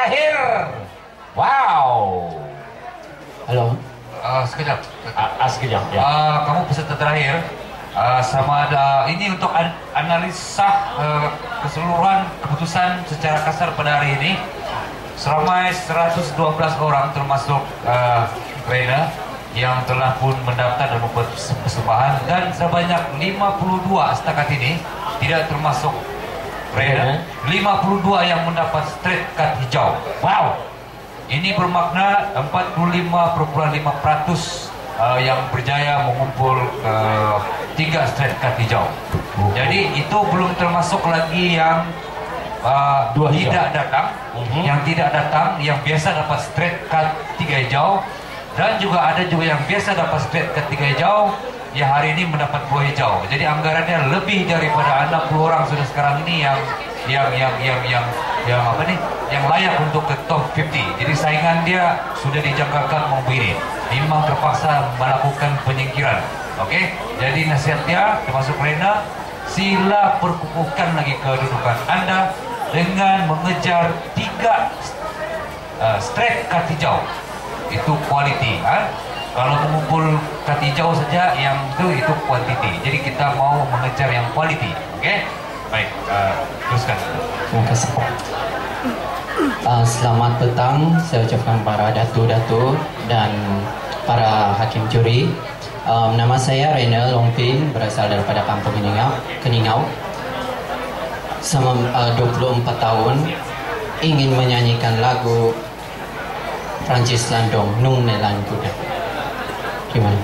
terakhir. Wow. Halo. Sekejap. Sekejap ya. Kamu peserta terakhir. Sama ada ini untuk analisa keseluruhan keputusan secara kasar pada hari ini. Seramai 112 orang termasuk Rena yang telah pun mendaftar dan membuat persembahan, dan sebanyak 52 setakat ini tidak termasuk Rena, 52 yang mendapat straight card hijau. Wow. Ini bermakna 45,5% yang berjaya mengumpul 3 straight card hijau. Jadi itu belum termasuk lagi yang tidak datang, yang biasa dapat straight card 3 hijau, dan juga ada juga yang biasa dapat straight card 3 hijau yang hari ini mendapat 2 hijau. Jadi anggarannya lebih daripada 60 orang sudah sekarang ini yang layak untuk ke top 50. Jadi saingan dia sudah dijangkakan memberi. Memang terpaksa melakukan penyingkiran. Okey, jadi nasihatnya termasuk Rena, sila perkukuhkan lagi kedudukan anda dengan mengejar 3 straight card hijau. Itu quality. Kalau mengumpul card hijau saja yang itu quantity. Jadi kita mau mengejar yang quality. Okey, baik, teruskan. Terima kasih. Selamat petang, saya ucapkan para datu-datu dan para hakim juri. Nama saya Renal Longpin, berasal daripada Kampung Keningau. Selama 24 tahun ingin menyanyikan lagu Prancis Landong Nung Nelan Kuda. Gimana?